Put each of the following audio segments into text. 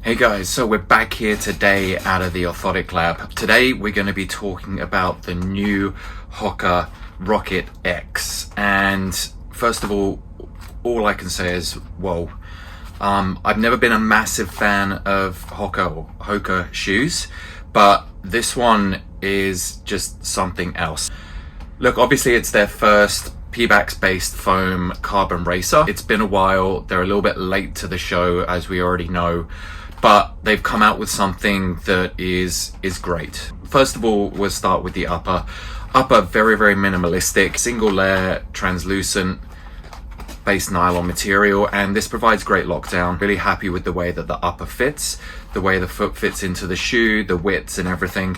Hey guys, so we're back here today out of the Orthotic Lab. Today we're going to be talking about the new Hoka Rocket X. And first of all I can say is, whoa. I've never been a massive fan of Hoka shoes, but this one is just something else. Look, obviously it's their first Pebax based foam carbon racer. It's been a while. They're a little bit late to the show, as we already know. But they've come out with something that is great. First of all, we'll start with the upper. Upper, very, very minimalistic, single layer, translucent, based nylon material, and this provides great lockdown. Really happy with the way that the upper fits, the way the foot fits into the shoe, the widths and everything.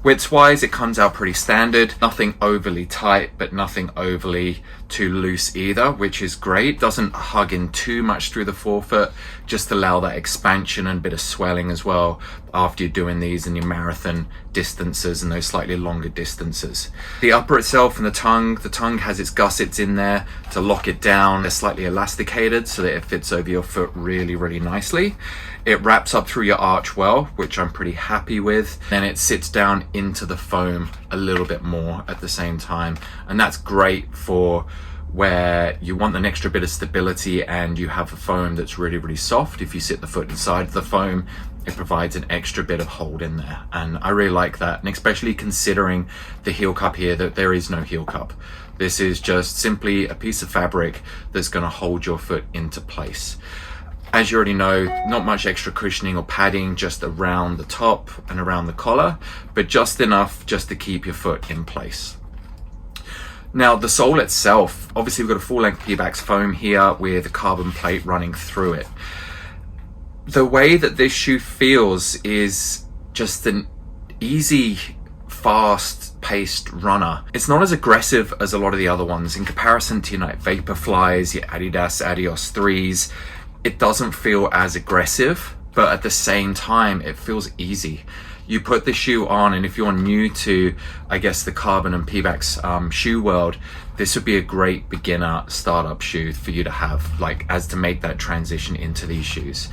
Widths wise, it comes out pretty standard. Nothing overly tight, but nothing overly too loose either, which is great. Doesn't hug in too much through the forefoot, just allow that expansion and a bit of swelling as well after you're doing these in your marathon distances and those slightly longer distances. The upper itself and the tongue has its gussets in there to lock it down. They're slightly elasticated so that it fits over your foot really, really nicely. It wraps up through your arch well, which I'm pretty happy with. Then it sits down into the foam a little bit more at the same time. And that's great for where you want an extra bit of stability and you have a foam that's really, really soft. If you sit the foot inside the foam, it provides an extra bit of hold in there. And I really like that. And especially considering the heel cup here, that there is no heel cup. This is just simply a piece of fabric that's going to hold your foot into place. As you already know, not much extra cushioning or padding, just around the top and around the collar, but just enough just to keep your foot in place. Now the sole itself, obviously we've got a full-length Pebax foam here with a carbon plate running through it. The way that this shoe feels is just an easy, fast-paced runner. It's not as aggressive as a lot of the other ones. In comparison to your Vaporflies, your Adidas Adios 3s, it doesn't feel as aggressive, but at the same time, it feels easy. You put the shoe on, and if you're new to, I guess, the carbon and Pebax shoe world, this would be a great beginner startup shoe for you to have, like, as to make that transition into these shoes.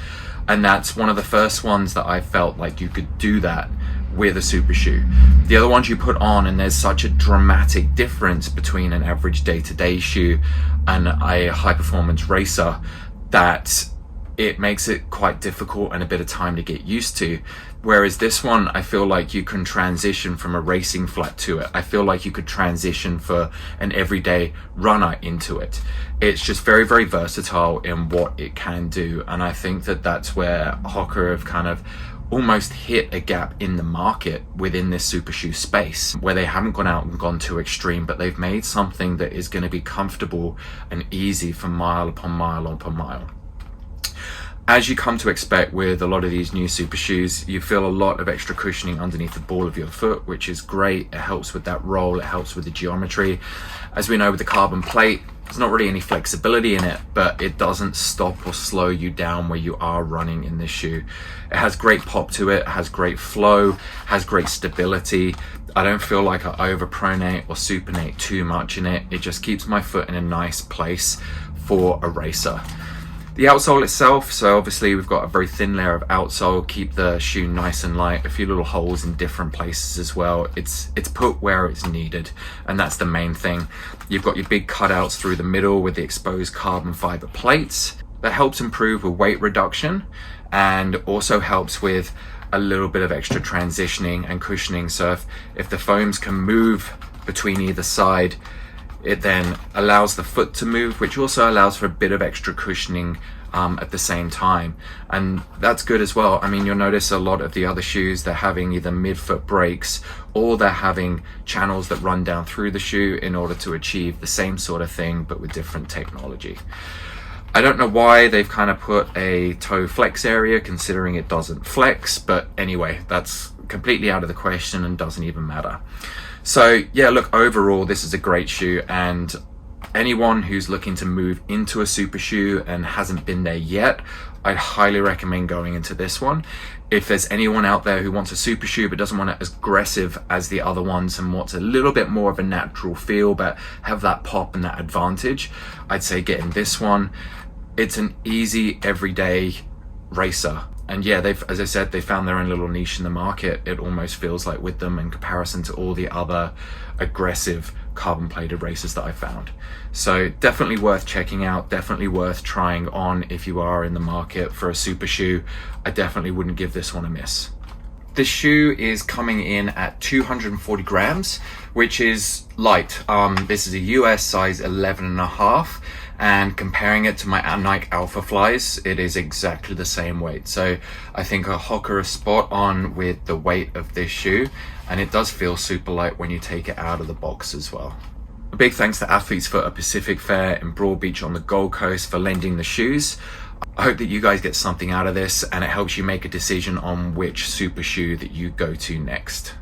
And that's one of the first ones that I felt like you could do that with a super shoe. The other ones you put on, and there's such a dramatic difference between an average day-to-day shoe and a high-performance racer, that it makes it quite difficult and a bit of time to get used to. Whereas this one, I feel like you can transition from a racing flat to it. I feel like you could transition for an everyday runner into it. It's just very, very versatile in what it can do. And I think that that's where Hoka have kind of almost hit a gap in the market within this super shoe space, where they haven't gone out and gone too extreme, but they've made something that is going to be comfortable and easy for mile upon mile upon mile. As you come to expect with a lot of these new super shoes, you feel a lot of extra cushioning underneath the ball of your foot, which is great. It helps with that roll, it helps with the geometry. As we know with the carbon plate, there's not really any flexibility in it, but it doesn't stop or slow you down where you are running in this shoe. It has great pop to it, has great flow, has great stability. I don't feel like I overpronate or supinate too much in it. It just keeps my foot in a nice place for a racer. The outsole itself, so obviously we've got a very thin layer of outsole, keep the shoe nice and light, a few little holes in different places as well. It's put where it's needed, and that's the main thing. You've got your big cutouts through the middle with the exposed carbon fiber plates. That helps improve with weight reduction and also helps with a little bit of extra transitioning and cushioning. So if the foams can move between either side, it then allows the foot to move, which also allows for a bit of extra cushioning at the same time. And that's good as well. I mean, you'll notice a lot of the other shoes, they're having either midfoot brakes or they're having channels that run down through the shoe in order to achieve the same sort of thing, but with different technology. I don't know why they've kind of put a toe flex area, considering it doesn't flex, but anyway, that's completely out of the question and doesn't even matter. So yeah, look, overall, this is a great shoe, and anyone who's looking to move into a super shoe and hasn't been there yet, I'd highly recommend going into this one. If there's anyone out there who wants a super shoe but doesn't want it as aggressive as the other ones and wants a little bit more of a natural feel but have that pop and that advantage, I'd say get in this one. It's an easy everyday racer. And yeah, as I said, they found their own little niche in the market. It almost feels like with them in comparison to all the other aggressive carbon plated racers that I found. So definitely worth checking out, definitely worth trying on if you are in the market for a super shoe. I definitely wouldn't give this one a miss. This shoe is coming in at 240 grams, which is light. This is a US size 11.5, and comparing it to my Nike Alpha Flies, it is exactly the same weight. So I think a Hoka is spot on with the weight of this shoe, and it does feel super light when you take it out of the box as well. A big thanks to Athlete's Foot at Pacific Fair in Broadbeach on the Gold Coast for lending the shoes. I hope that you guys get something out of this and it helps you make a decision on which super shoe that you go to next.